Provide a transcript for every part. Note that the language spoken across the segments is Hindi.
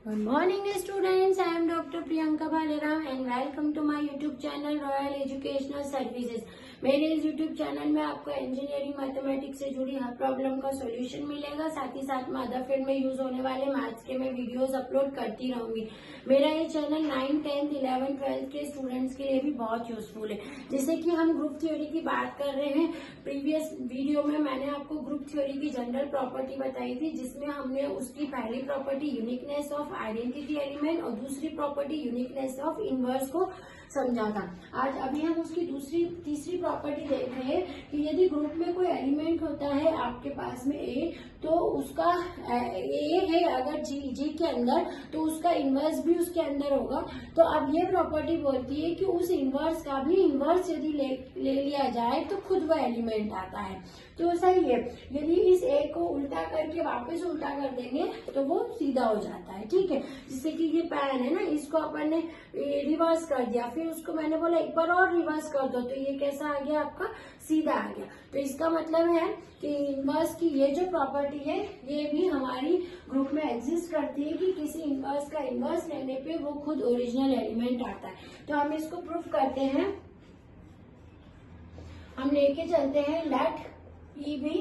Good morning students, I am Dr. Priyanka Bhalera and welcome to my YouTube channel Royal Educational Services। मेरे इस YouTube चैनल में आपको इंजीनियरिंग मैथमेटिक्स से जुड़ी हर प्रॉब्लम का सॉल्यूशन मिलेगा। साथ ही साथ मैं अदर फील्ड में यूज होने वाले मैथ्स के मैं वीडियोस अपलोड करती रहूंगी। मेरा ये channel 9th, 10th, 11th, 12th के स्टूडेंट्स के लिए भी बहुत यूजफुल है। जैसे कि हम ग्रुप थ्योरी की बात कर रहे हैं, प्रीवियस वीडियो में मैंने आपको ग्रुप थ्योरी की जनरल प्रॉपर्टी बताई थी, जिसमें हमने उसकी पहली property uniqueness of identity element और दूसरी प्रॉपर्टी यूनिकनेस ऑफ इनवर्स को समझा था। आज अभी हम उसकी तीसरी प्रॉपर्टी देख रहे हैं कि यदि ग्रुप में कोई एलिमेंट होता है आपके पास में ए, तो उसका ए है अगर जी के अंदर, तो उसका इनवर्स भी उसके अंदर होगा। तो अब ये प्रॉपर्टी बोलती है कि उस इनवर्स का भी इनवर्स यदि ले लिया जाए तो खुद वह एलिमेंट आता है। तो सही है, यदि इस ए को उल्टा करके वापस उल्टा कर देंगे तो वो सीधा हो जाता है। ठीक है, जिससे कि ये पैन है ना, इसको अपन ने रिवर्स कर दिया, फिर उसको मैंने बोला एक बार और रिवर्स कर दो, तो ये कैसा आ गया आपका, सीधा आ गया। तो इसका मतलब है कि इनवर्स की ये जो प्रॉपर्टी है ये भी हमारी ग्रुप में एग्जिस्ट करती है कि किसी इनवर्स का इनवर्स लेने पे वो खुद ओरिजिनल एलिमेंट आता है। तो हम इसको प्रूफ करते हैं। हम लेके चलते हैं let e be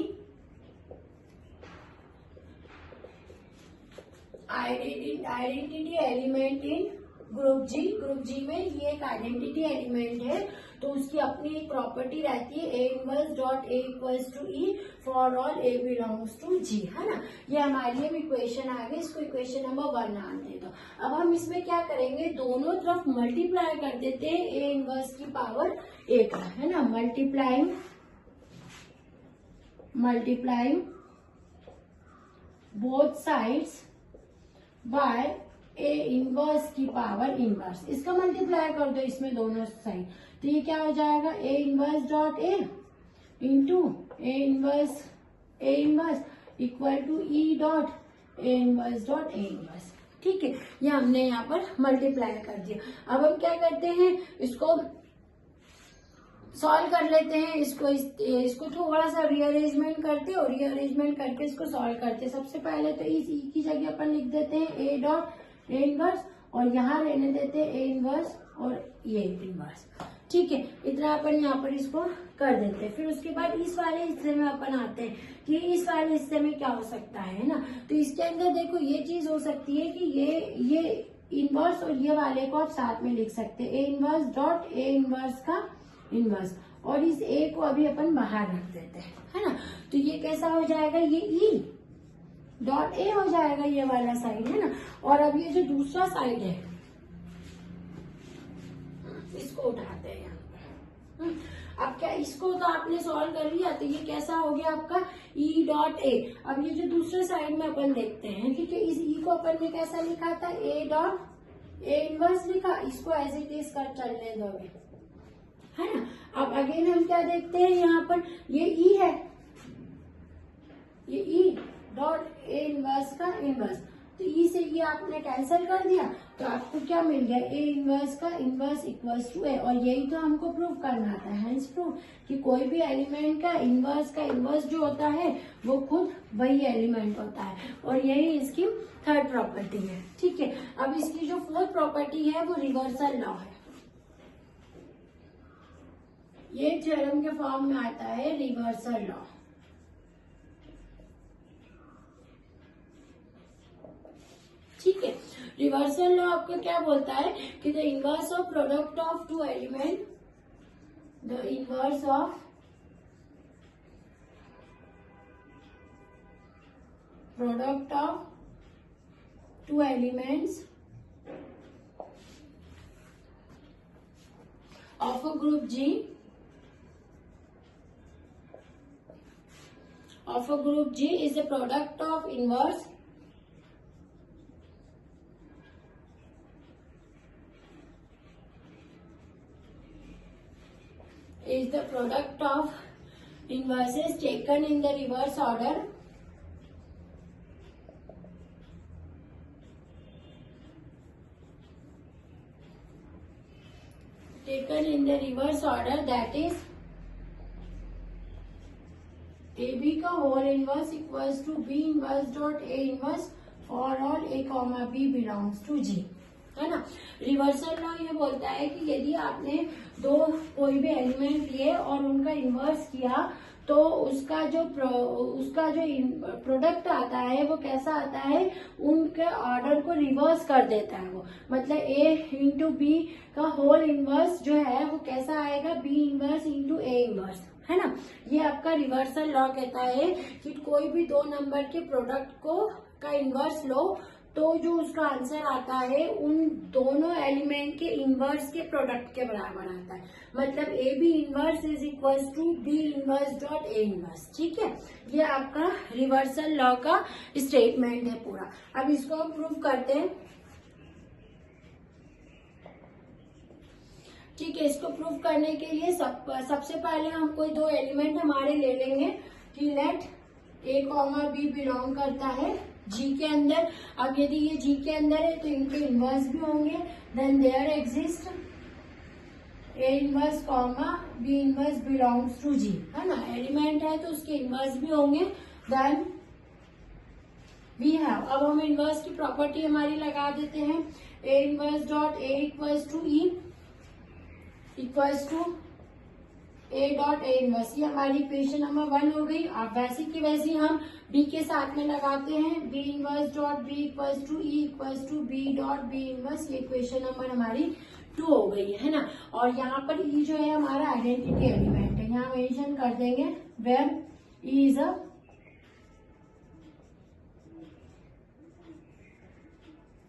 identity element in group G में ये एक आइडेंटिटी एलिमेंट है, तो उसकी अपनी एक प्रॉपर्टी रहती है a inverse dot a equals to e for all a belongs to G, है ना। ये हमारी अब इक्वेशन आ गई, इसको इक्वेशन नंबर 1 नाम दे दो। अब हम इसमें क्या करेंगे, दोनों तरफ मल्टीप्लाई कर देते हैं ए इनवर्स की पावर ए का, है ना। Multiplying both sides by A inverse की पावर इनवर्स, इसका मल्टीप्लाई कर दो इसमें दोनों साइड, तो ये क्या हो जाएगा, A inverse dot A into A inverse equal to E dot A inverse dot A inverse. ठीक है, ये हमने यहाँ पर मल्टीप्लाई कर दिया। अब हम क्या करते हैं, इसको सॉल्व कर लेते हैं। इसको थोड़ा सा रीअरेंजमेंट करते और रीअरेंजमेंट करके इसको सॉल्व करते। सबसे पहले तो इस ई की जगह अपन लिख देते हैं ए डॉट ए इनवर्स और यहाँ रहने देते हैं ए इनवर्स और ये इनवर्स। ठीक है, इतना अपन यहाँ पर इसको कर देते हैं। फिर उसके बाद इस वाले हिस्से में अपन आते हैं कि इस वाले हिस्से में क्या हो सकता है ना। तो इसके अंदर देखो ये चीज हो सकती है कि ये इनवर्स और ये वाले को आप साथ में लिख सकते हैं, ए इनवर्स डॉट ए इनवर्स का इनवर्स, और इस ए को अभी अपन बाहर रख देते हैं, है ना। तो ये कैसा हो जाएगा, ये ई डॉट ए हो जाएगा, ये वाला साइड, है ना। और अब ये जो दूसरा साइड है इसको उठाते हैं यहाँ पर। अब क्या, इसको तो आपने सॉल्व कर लिया, तो ये कैसा हो गया आपका ई डॉट ए। अब ये जो दूसरे साइड में अपन देखते हैं, ठीक है, इस ई को अपन ने कैसा लिखा था, ए डॉट ए इनवर्स लिखा, इसको एज इट इज कर चलने दो, है ना। अब अगेन हम क्या देखते हैं, यहाँ पर ये ई है, ये ई डॉट ए इनवर्स का इनवर्स, तो ई से ये आपने कैंसिल कर दिया, तो आपको क्या मिल गया, ए इनवर्स का इनवर्स इक्वल्स टू ए। और यही तो हमको प्रूव करना था, हेंस प्रूव कि कोई भी एलिमेंट का इनवर्स जो होता है वो खुद वही एलिमेंट होता है, और यही इसकी थर्ड प्रॉपर्टी है। ठीक है, अब इसकी जो फोर्थ प्रॉपर्टी है वो रिवर्सल लॉ है। ये थ्योरम के फॉर्म में आता है रिवर्सल लॉ। ठीक है, रिवर्सल लॉ आपको क्या बोलता है कि the inverse of product of two element, the inverse of product of two elements of a group G is the product of inverse inverses taken in the reverse order that is AB का whole inverse equals to B inverse dot A inverse for all A, B belongs to G, है ना। रिवर्सल लॉ ये बोलता है कि यदि आपने दो कोई भी एलिमेंट लिए और उनका इन्वर्स किया तो उसका जो प्रोडक्ट आता है वो कैसा आता है, उनके ऑर्डर को रिवर्स कर देता है वो। मतलब A इंटू बी का होल इन्वर्स जो है वो कैसा आएगा, B inverse into A inverse, है ना। ये आपका रिवर्सल लॉ कहता है कि कोई भी दो नंबर के प्रोडक्ट को का इन्वर्स लो तो जो उसका आंसर आता है उन दोनों एलिमेंट के इन्वर्स के प्रोडक्ट के बराबर आता है। मतलब A B inverse is equal to B inverse dot A inverse, ठीक है। ये आपका रिवर्सल लॉ का स्टेटमेंट है पूरा। अब इसको हम प्रूव करते हैं, ठीक है। इसको प्रूव करने के लिए सबसे पहले हम कोई दो एलिमेंट हमारे ले लेंगे कि लेट A, B बिलोंग करता है G के अंदर। अब यदि ये G के अंदर है तो इनके इन्वर्स भी होंगे। Then there exist A inverse B inverse belongs to G, है ना। एलिमेंट है तो उसके इन्वर्स भी होंगे। देन वी हैव, अब हम इन्वर्स की प्रॉपर्टी हमारी लगा देते हैं। A inverse dot A equals to E equals to A dot A inverse. ये हमारी इक्वेशन नंबर 1 हो गई। अब वैसी की वैसी हम B के साथ में लगाते हैं। B inverse dot B equals to E equals to B dot B inverse. ये इक्वेशन नंबर हमारी 2 हो गई है ना। और यहाँ पर E जो है हमारा आइडेंटिटी एलिमेंट है। यहाँ मेंशन कर देंगे where E is a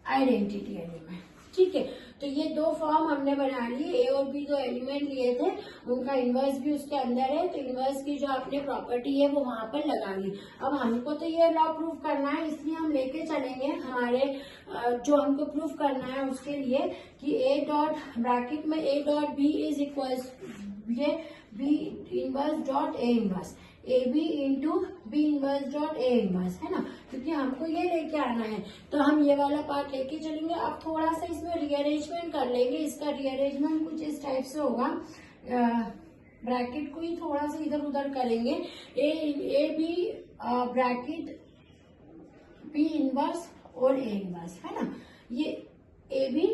identity element, ठीक है। तो ये दो फॉर्म हमने बना लिए। ए और बी जो एलिमेंट लिए थे उनका इन्वर्स भी उसके अंदर है, तो इन्वर्स की जो आपने प्रॉपर्टी है वो वहां पर लगा ली। अब हमको तो ये लॉ प्रूव करना है, इसलिए हम लेके चलेंगे हमारे जो हमको प्रूव करना है उसके लिए कि ए डॉट ब्रैकेट में A dot b is equal ये b inverse dot A inverse A B into B inverse dot A inverse, है ना। क्योंकि हमको ये लेके आना है तो हम ये वाला पार्ट लेके चलेंगे। अब थोड़ा सा इसमें रीअरेंजमेंट कर लेंगे। इसका रीअरेंजमेंट कुछ इस टाइप से होगा, ब्रैकेट को ही थोड़ा सा इधर उधर करेंगे। A B bracket B inverse और ए इनवर्स, है ना। ये ए बी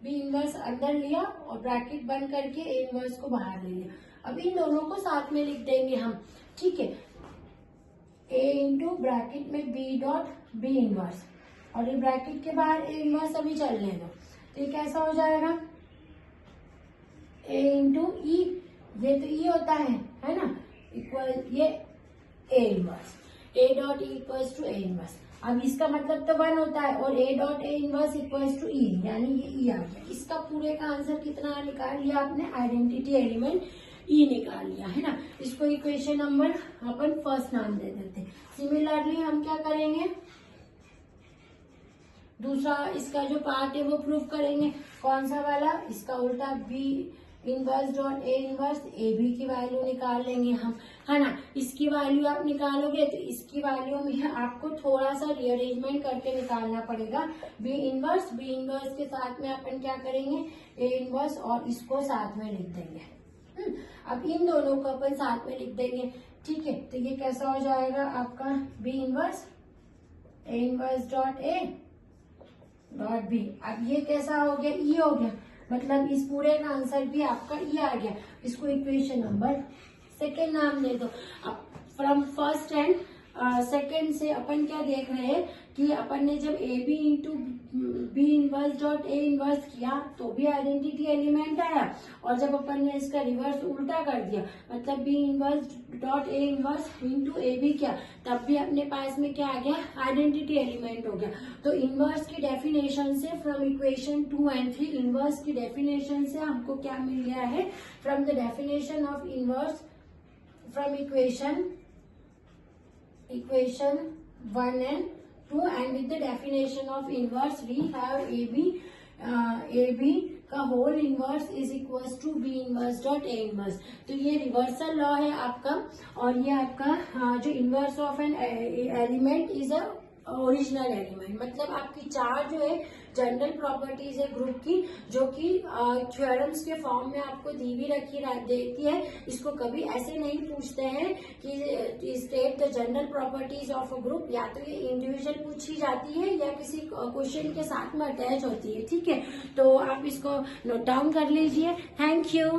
बी इनवर्स अंदर लिया और ब्रैकेट बंद करके ए इनवर्स को बाहर ले लिया। अब इन दोनों को साथ में लिख देंगे हम, ठीक है। A इंटू ब्रैकेट में B डॉट B इनवर्स और ये ब्रैकेट के बाहर A इनवर्स अभी चलने दो, तो ये कैसा हो जाएगा A इंटू E, ये तो E होता है ना, इक्वल ये A inverse A dot E equals to A inverse. अब इसका मतलब तो 1 होता है और A dot A inverse equals to E, यानी ये E आ गया। इसका पूरे का आंसर कितना निकाल लिया आपने, आइडेंटिटी एलिमेंट E निकाल लिया, है ना। इसको इक्वेशन नंबर अपन फर्स्ट नाम दे देते हैं। सिमिलरली हम क्या करेंगे, दूसरा इसका जो पार्ट है वो प्रूव करेंगे। कौन सा वाला, इसका उल्टा B inverse dot A inverse A B की वैल्यू निकाल लेंगे हम, है ना। इसकी वैल्यू आप निकालोगे तो इसकी वैल्यू में आपको थोड़ा सा रीअरेंजमेंट करके निकालना पड़ेगा। B इनवर्स के साथ में अपन क्या करेंगे, A इनवर्स और इसको साथ में लिख देंगे। अब इन दोनों को अपन साथ में लिख देंगे, ठीक है। तो ये कैसा हो जाएगा आपका B inverse A inverse dot A dot B। अब ये कैसा हो गया, E हो गया। मतलब इस पूरे का आंसर भी आपका E आ गया। इसको इक्वेशन नंबर सेकेंड नाम दे दो। अब फ्रॉम फर्स्ट एंड सेकेंड से अपन क्या देख रहे हैं कि अपन ने जब A B into B inverse dot A inverse किया तो भी आइडेंटिटी एलिमेंट आया, और जब अपन ने इसका रिवर्स उल्टा कर दिया मतलब B inverse dot A inverse into A B किया, तब भी अपने पास में क्या आ गया, आइडेंटिटी एलिमेंट हो गया। तो इनवर्स की डेफिनेशन से फ्रॉम इक्वेशन 2 and 3 इनवर्स की डेफिनेशन से हमको क्या मिल गया है, from the definition of inverse from equation 1 and 2 and with the definition of inverse we have AB का whole inverse is equals to B inverse dot A inverse. तो ये रिवर्सल लॉ है आपका, और ये आपका जो inverse of an element is a original element, मतलब आपकी 4 जो है जनरल प्रॉपर्टीज है ग्रुप की, जो कि थ्योरम्स के फॉर्म में आपको दी भी देती है। इसको कभी ऐसे नहीं पूछते हैं कि state the general properties of a group, या तो ये इंडिविजुअल पूछी जाती है या किसी क्वेश्चन के साथ में अटैच होती है। ठीक है, तो आप इसको नोट डाउन कर लीजिए। Thank you.